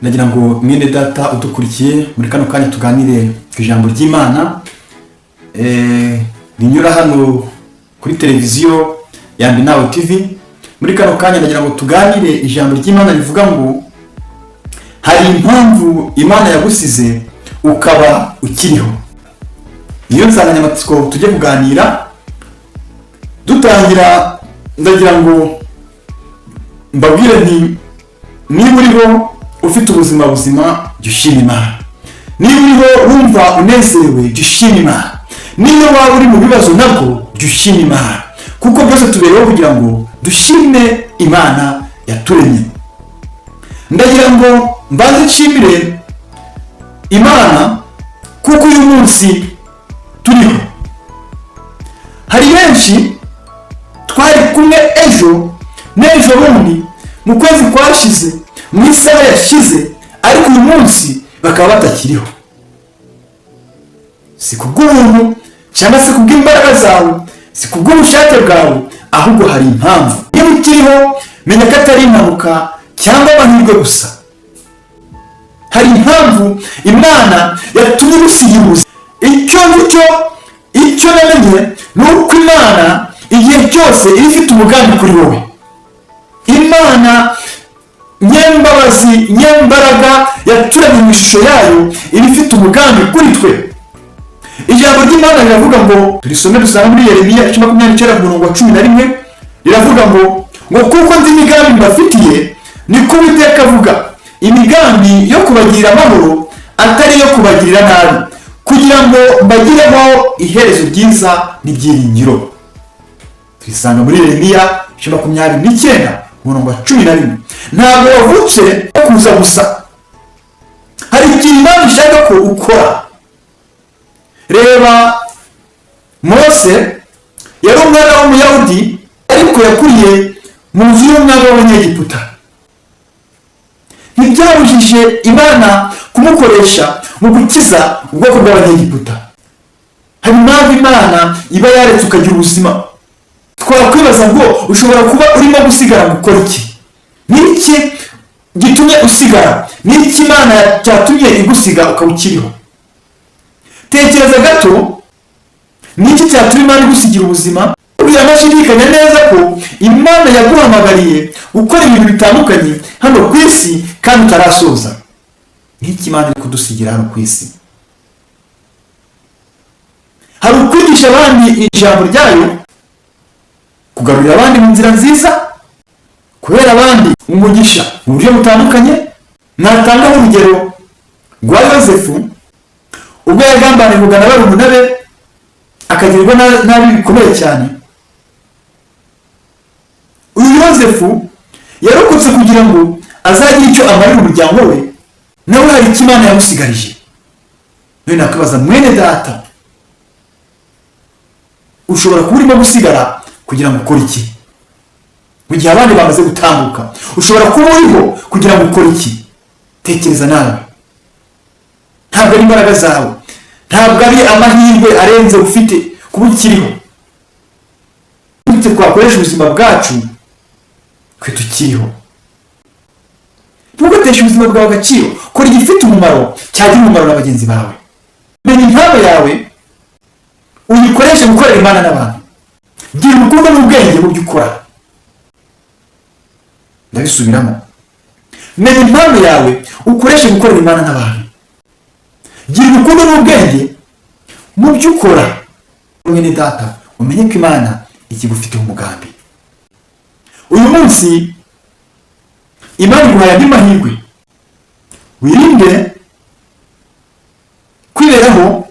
Nagira ngo mwene data udukurikiye muri kano kanya tuganire ku ijambo ry'Imana rinyura hano kuri televiziyo Yambi Nawe TV. Muri kano kanya nagira ngo tuganire ijambo ry'Imana rivuga ngo hari impamvu Imana yagusize ukaba ukiriho. Iyo nsanganyamatsiko tujye kuganira. Dutangira ndagira ngo mbabwire nti niba uriho ufite ubuzima buzima jya ushima Imana. Niba uriho wumva unezerewe jya ushima Imana. Niba waba uri mu bibazo nabwo jya ushima Imana, kuko byose tubereho kugira ngo dushime Imana yaturemye. Ndagira ngo mbanze nshimire Imana kuko uyu munsi turiho. Hari benshi twari kumwe ejo n'ejo bundi mu kwezi kwashize, mu isaha yashize, ariko uyu munsi bakaba batakiriho. Si kubw'ubuntu cyangwa se kubw'imbaraga zawe, si kubw'ubushake bwawe, ahubwo hari impamvu. Iyo ukiriho menya ko atari impanuka cyangwa amahirwe gusa. Hari impamvu Imana yatumye usigira ubuzima. Icyo namenye ni uko Imana igihe cyose iba ifite umugambi kuri wowe. Imana nyembabazi, nyembaraga, yaturemye mu ishusho yayo, iba ifite umugambi kuri twe. Ijambo ry'Imana riravuga ngo, turisome dusanga muri Yeremiya 29:11, riravuga ngo kuko nzi imigambi mbafitiye, niko Uwiteka avuga, imigambi yo kubagirira amahoro atari yo kubagirira nabi, kugira ngo mbagireho iherezo ryiza n'ibyiringiro. Turisanga muri Yeremiya 29:11. Ntabwo wavutse kuza gusa, hari ikintu Imana ishaka ko ukora. Reba, Mose yari umwana w'Umuyahudi, ariko yakuriye mu nzu y'umwami w'Abanyegiputa. Ntibyabujije Imana kumukoresha mu gukiza ubwoko bw'Abanyegiputa. Hari impamvu Imana iba yaretse ukagira ubuzima. Twakwibaza ngo ushobora kuba urimo gusigara gukora iki? Ni iki gitumye usigara? Ni iki Imana cyatumye igusiga ukaba ukiriho? Tekereza gato, ni iki cyatuma Imana igusigira ubuzima? Uramashidikanya neza ko Imana yaguhamagariye gukora ibintu bitandukanye hano ku isi kandi utarasoza. Ni iki Imana iri kudusigira hano ku isi? Hari ukwigisha abandi ijambo ryayo, kugarurira abandi mu nzira nziza, kubera abandi umugisha mu buryo butandukanye. Natanga urugero rwa Yosefu, ubwo yagambaniye kugana barumuna be akagirirwa nabi bikomeye cyane. Uyu Yosefu yarokotse kugira ngo azagire icyo amarira umuryango we, nawe hari icyo Imana yamusigarije. None nakwibaza, mwene data, ushobora kuba urimo gusigara kugira ngo ukore iki mu gihe abandi bamaze gutambuka? Ushobora kuba uriho kugira ngo ukore iki? Tekereza nawe. Ntabwo ari imbaraga zawe, ntabwo ari amahirwe arenze ufite kuba ukiriho. Twakoresha ubuzima bwacu twe tukiriho. Ntugateshe ubuzima bwawe agaciro. Kora igifite umumaro, cyagira umumaro na bagenzi bawe. Menya impano yawe uyikoreshe gukorera Imana n'abantu. Gira urukundo n'ubwenge mu byo ukora. Ndabisubiramo. Menya impano yawe ukoreshe gukorera Imana n'abantu. Gira urukundo n'ubwenge mu byo ukora. Mwene data, umenye ko Imana ikigufiteho umugambi. Uyu munsi Imana iguhaye andi mahirwe. Wirinde kwiberaho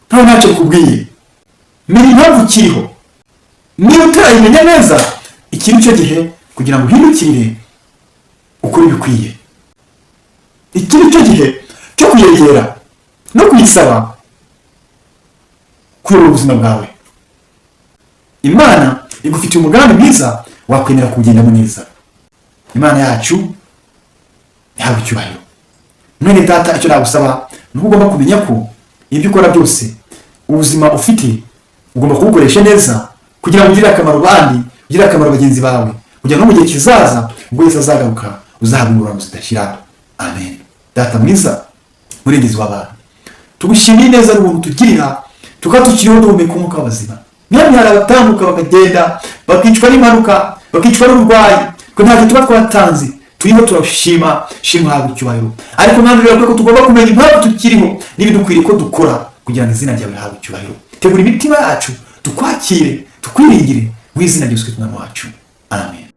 ntawe ntacyo bikubwiye. Menya impamvu ukiriho. Niba utarayimenya neza, iki ni cyo gihe kugira ngo uhindukire ukore ibikwiye. Iki ni cyo gihe cyo kuyegera no kuyisaba kuyobora ubuzima bwawe. Imana igufitiye umugambi mwiza, wakwemera kuwugendamo neza. Imana yacu ihabwe icyubahiro. Mwene data, icyo nagusaba ni uko ugomba kumenya ko ibyo ukora byose, ubuzima ufite, ugomba kubukoresha neza kugira ngo ugirire akamaro abandi, ugirire akamaro bagenzi bawe, kugira ngo mu gihe kizaza ubwo Yesu azagaruka uzahabwa ingororano zidashira. amen. Data mwiza, murengezi w'abantu, tugushimiye neza n'ubuntu tugirira, tukaba tukiriho duhumeka umwuka w'abazima. Mwami, hari abatambuka bakagenda bakicwa n'impanuka, bakicwa n'uburwayi, twe ntacyo tuba twatanze, turimo turashima, shimwa hawe icyubahiro. Ariko mwami, birakwiye ko tugomba kumenya impamvu tukiriho n'ibidukwiriye ko dukora kugira ngo izina ryawe rihabwe icyubahiro. Tegura imitima yacu tukwakire, tukwiringire mu izina rya Yesu Kristo umwami wacu, amen.